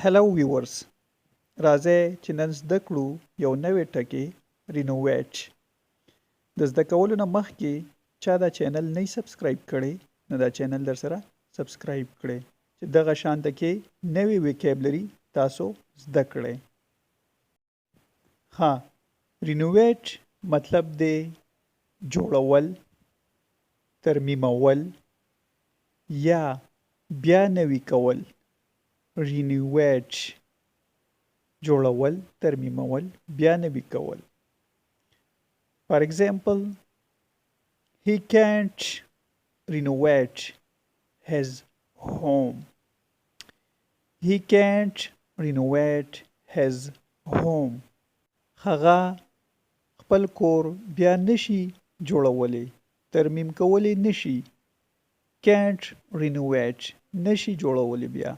Hello viewers. راځئ چې نن زده کړو یو نوی ټکی رینوویټ. د زده کولو نه مخکې چا دا چینل نه سبسکرایب کړی نو دا چینل در سره سبسکرایب کړئ چې دغه شانته کې نوی ویکیبلري تاسو زده کړئ. ها، رینوویټ مطلب دی جوړول، ترمیمول یا بیا نوی کول. رینوویټ جوړول، ترمیمول، بیا نوی کول. For example, he can't renovate his home. He can't renovate his home. هغه خپل کور بیا نشي جوړولی، ترمیم کولی نشي. Can't renovate نشي جوړولی بیا.